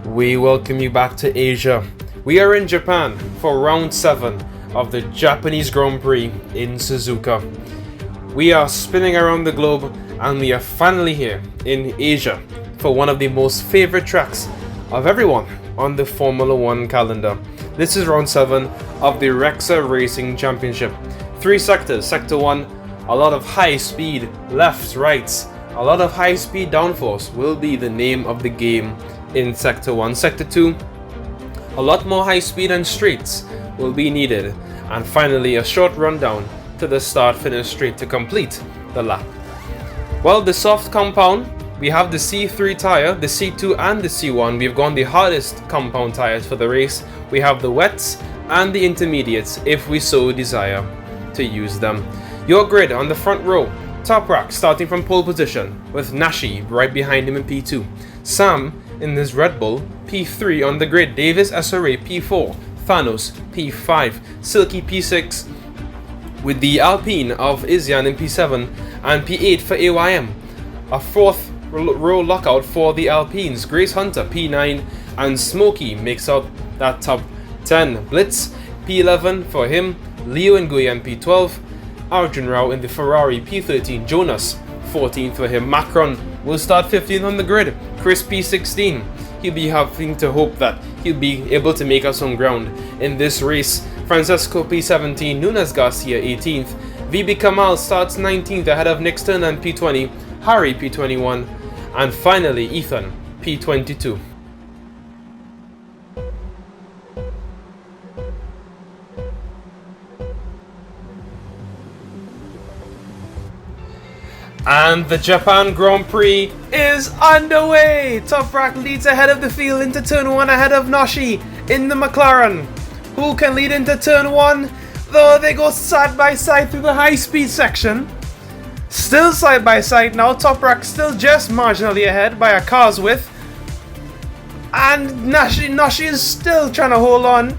We welcome you back to Asia. We are in Japan for round 7 of the Japanese Grand Prix in Suzuka. We are spinning around the globe and we are finally here in Asia for one of the most favorite tracks of everyone on the Formula 1 calendar. This is round 7 of the Rhexa Racing Championship. 3 sectors. Sector 1, a lot of high speed lefts, rights. A lot of high speed downforce will be the name of the game in Sector 1. Sector 2, a lot more high speed and straights will be needed. And finally, a short rundown to the start-finish straight to complete the lap. Well, the soft compound, we have the C3 tire, the C2 and the C1. We've gone the hardest compound tires for the race. We have the wets and the intermediates if we so desire to use them. Your grid on the front row. Toprak starting from pole position with Nashi right behind him in P2. Sam in his Red Bull P3 on the grid. Davis SRA P4. Thanos P5. Silky P6 with the Alpine of Izyan in P7 and P8 for AYM. A fourth row lockout for the Alpines. Grace Hunter P9 and Smokey makes out that top 10. Blitz P11 for him. Leo Nguyen P12. Arjun Rao in the Ferrari P13, Jonas 14th for him. Macron will start 15th on the grid. Chris P16. He'll be having to hope that he'll be able to make us some ground in this race. Francesco P17, Nunes Garcia 18th. VB Kamal starts 19th ahead of Nick Stern and P20, Harry P21, and finally Ethan P22. And the Japan Grand Prix is underway! Toprak leads ahead of the field into turn 1 ahead of Nashi in the McLaren. Who can lead into turn 1? Though they go side by side through the high speed section. Still side by side now. Toprak still just marginally ahead by a car's width. And Nashi is still trying to hold on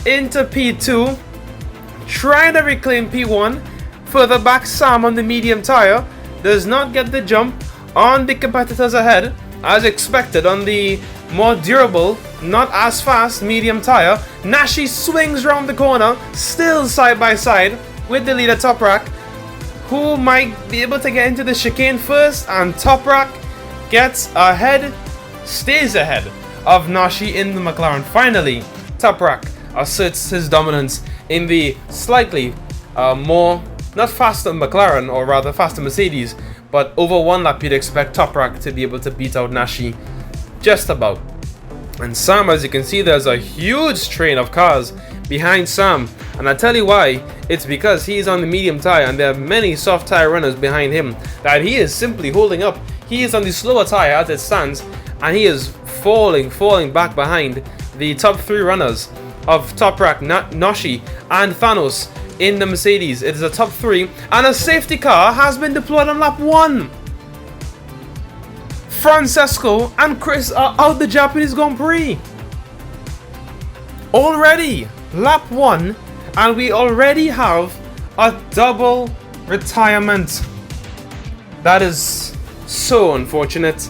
into P2. Trying to reclaim P1. Further back, Sam on the medium tire does not get the jump on the competitors ahead as expected on the more durable, not as fast medium tire. Nashi swings round the corner, still side by side with the leader Toprak, who might be able to get into the chicane first, and Toprak gets ahead, stays ahead of Nashi in the McLaren. Finally, Toprak asserts his dominance in the slightly more not faster McLaren, or rather faster Mercedes, but over one lap you'd expect Toprak to be able to beat out Nashi just about. And Sam, as you can see, there's a huge train of cars behind Sam, and I tell you why. It's because he's on the medium tire and there are many soft tire runners behind him that he is simply holding up. He is on the slower tire as it stands, and he is falling back behind the top 3 runners of Toprak, Nashi and Thanos in the Mercedes. It is a top 3, and a safety car has been deployed on lap 1. Francesco and Chris are out the Japanese Grand Prix already. Lap 1, and we already have a double retirement. That is so unfortunate.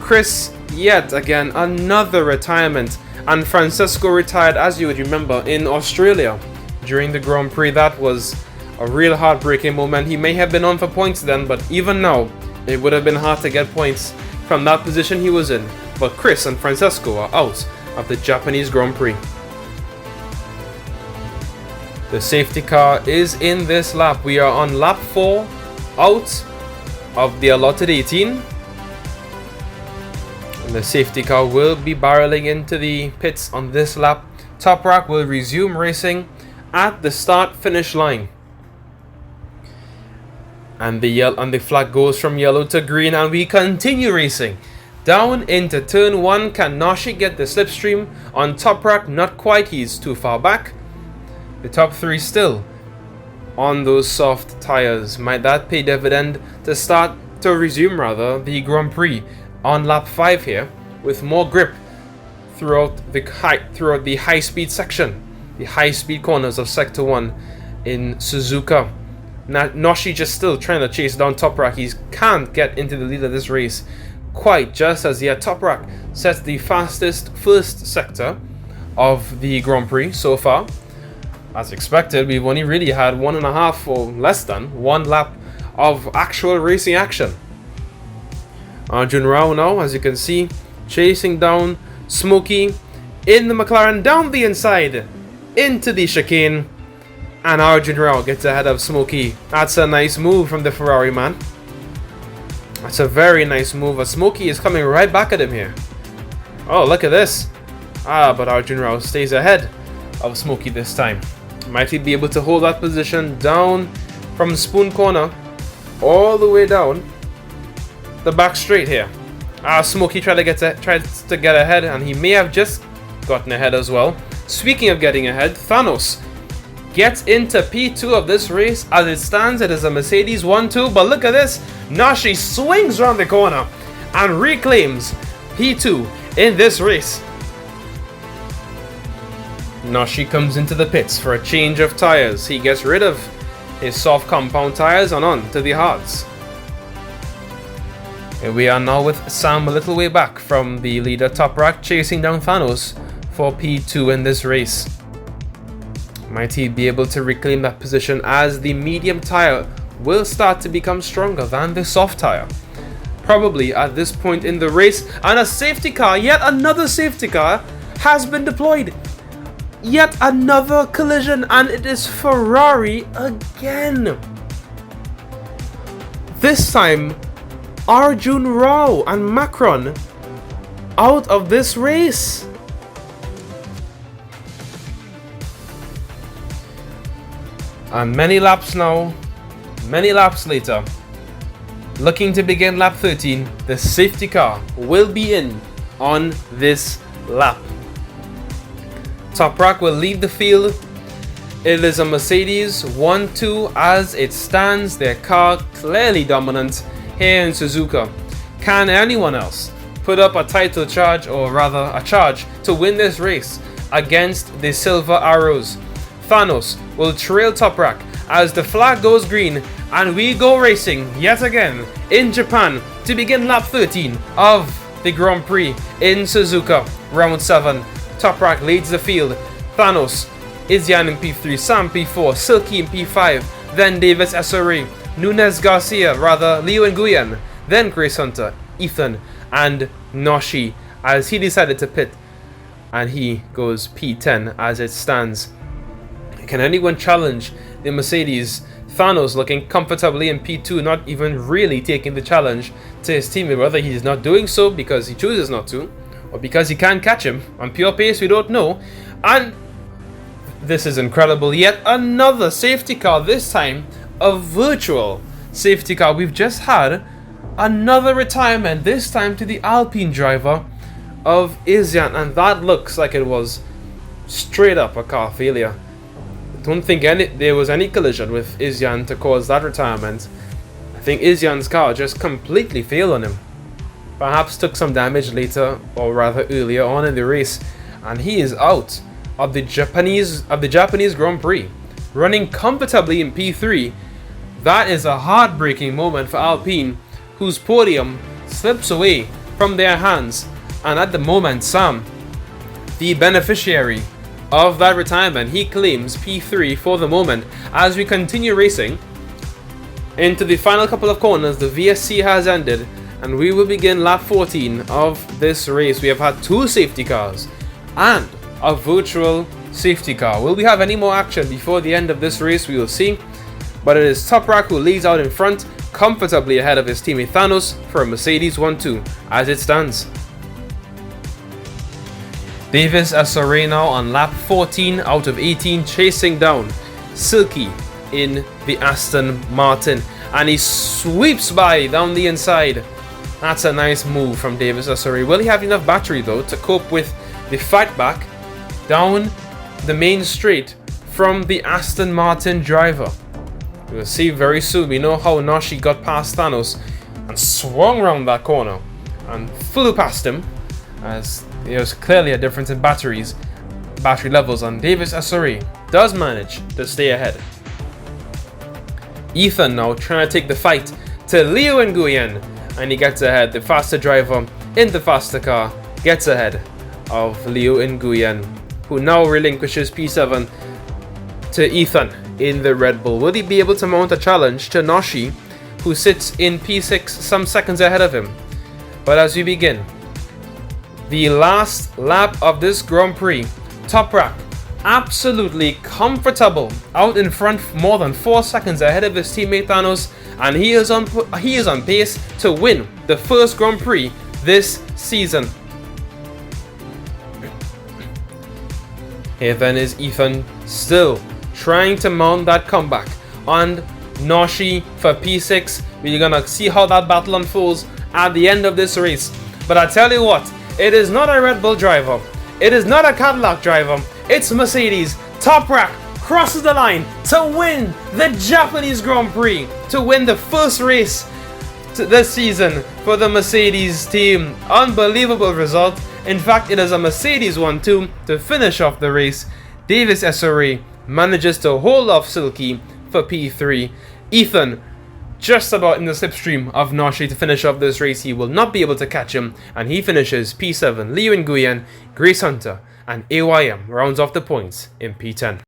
Chris, yet again, another retirement, and Francesco retired, as you would remember, in Australia during the Grand Prix. That was a real heartbreaking moment. He may have been on for points then, but even now, it would have been hard to get points from that position he was in. But Chris and Francesco are out of the Japanese Grand Prix. The safety car is in this lap. We are on lap 4, out of the allotted 18. And the safety car will be barreling into the pits on this lap. Toprak will resume racing at the start-finish line. And the flag goes from yellow to green, and we continue racing. Down into turn 1, can Nashi get the slipstream on Toprak? Not quite, he's too far back. The top 3 still on those soft tires. Might that pay dividend to resume the Grand Prix on lap 5 here with more grip throughout the high speed section, the high speed corners of sector 1 in Suzuka. Nashi just still trying to chase down Toprak. He can't get into the lead of this race quite just as yet. Toprak sets the fastest first sector of the Grand Prix so far. As expected, we've only really had 1.5 or less than 1 lap of actual racing action. Arjun Rao now, as you can see, chasing down Smokey in the McLaren down the inside into the chicane, and Arjun Rao gets ahead of Smokey. That's a nice move from the Ferrari man. That's a very nice move, as Smokey is coming right back at him here. Oh, look at this. But Arjun Rao stays ahead of Smokey this time. Might he be able to hold that position down from Spoon Corner all the way down the back straight here? Smokey tried to get ahead, and he may have just gotten ahead as well. Speaking of getting ahead, Thanos gets into P2 of this race. As it stands, it is a Mercedes 1-2, but look at this. Nashi swings around the corner and reclaims P2 in this race. Nashi comes into the pits for a change of tires. He gets rid of his soft compound tires and on to the hards. Here we are now with Sam a little way back from the leader Toprak, chasing down Thanos for P2 in this race. Might he be able to reclaim that position, as the medium tire will start to become stronger than the soft tire? Probably at this point in the race, and a safety car, yet another safety car, has been deployed. Yet another collision, and it is Ferrari again. This time, Arjun Rao and Macron out of this race. And many laps now, many laps later, looking to begin lap 13, the safety car will be in on this lap. Toprak will lead the field. It is a Mercedes 1-2 as it stands. Their car clearly dominant here in Suzuka. Can anyone else put up a title charge, or rather a charge, to win this race against the Silver Arrows? Thanos will trail Toprak as the flag goes green, and we go racing yet again in Japan to begin lap 13 of the Grand Prix in Suzuka, round 7. Toprak leads the field. Thanos, Izyan in P3, Sam P4, Silky in P5, then Davis SRE, Nunez Garcia, Leo Nguyen, then Grace Hunter, Ethan, and Noshi, as he decided to pit, and he goes P10 as it stands. Can anyone challenge the Mercedes? Thanos looking comfortably in P2, not even really taking the challenge to his teammate, whether he's not doing so because he chooses not to, or because he can't catch him on pure pace, we don't know. And this is incredible. Yet another safety car, this time a virtual safety car. We've just had another retirement, this time to the Alpine driver of Izyan, and that looks like it was straight up a car failure. I don't think there was any collision with Izyan to cause that retirement. I think Izyan's car just completely failed on him. Perhaps took some damage later, or rather earlier on in the race, and he is out of the Japanese Grand Prix, running comfortably in P3. That is a heartbreaking moment for Alpine, whose podium slips away from their hands. And at the moment, Sam, the beneficiary of that retirement, he claims P3 for the moment. As we continue racing into the final couple of corners, the VSC has ended, and we will begin lap 14 of this race. We have had 2 safety cars and a virtual safety car. Will we have any more action before the end of this race? We will see. But it is Toprak who leads out in front, comfortably ahead of his teammate Thanos for a Mercedes 1-2 as it stands. Davis SRA now on lap 14 out of 18, chasing down Silky in the Aston Martin, and he sweeps by down the inside. That's a nice move from Davis SRA. Will he have enough battery though to cope with the fight back down the main straight from the Aston Martin driver? We'll see very soon. We know how Nashi got past Thanos and swung around that corner and flew past him, as there's clearly a difference in battery levels, and Davis SRE does manage to stay ahead. Ethan now trying to take the fight to Leo Nguyen and he gets ahead. The faster driver in the faster car gets ahead of Liu Nguyen, who now relinquishes P7 to Ethan in the Red Bull. Will he be able to mount a challenge to Noshi, who sits in P6 some seconds ahead of him? But as we begin, the last lap of this Grand Prix, Toprak absolutely comfortable, out in front more than 4 seconds ahead of his teammate Thanos, and he is on pace to win the first Grand Prix this season. Here then is Ethan, still trying to mount that comeback on Noshi for P6. We're gonna see how that battle unfolds at the end of this race. But I tell you what, it is not a Red Bull driver, it is not a Cadillac driver, it's Mercedes. Toprak crosses the line to win the Japanese Grand Prix, to win the first race this season for the Mercedes team. Unbelievable result. In fact, it is a Mercedes 1-2 to finish off the race. Davis SRA manages to hold off Silky for P3. Ethan just about in the slipstream of Noshi to finish off this race. He will not be able to catch him, and he finishes P7. Liu Nguyen, Grace Hunter, and AYM rounds off the points in P10.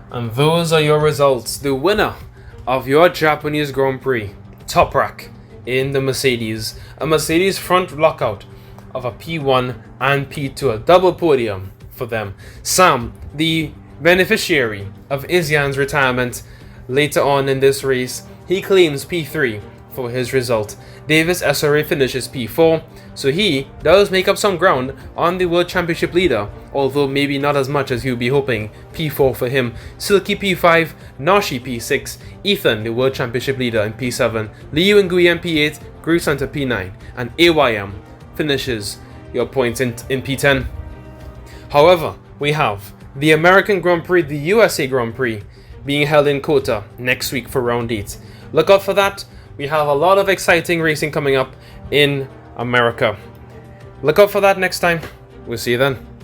And those are your results. The winner of your Japanese Grand Prix, Toprak in the Mercedes. A Mercedes front lockout of a P1 and P2. A double podium for them. Sam, the beneficiary of Izyan's retirement later on in this race, he claims P3 for his result. Davis SRA finishes P4, so he does make up some ground on the World Championship leader, although maybe not as much as he would be hoping. P4 for him. Silky P5, Noshi P6, Ethan the World Championship leader in P7, Liu Nguyen P8, Grace Hunter P9, and AYM finishes your points in P10. However, we have the American Grand Prix, the USA Grand Prix, being held in Kota next week for round 8. Look out for that. We have a lot of exciting racing coming up in America. Look out for that next time. We'll see you then.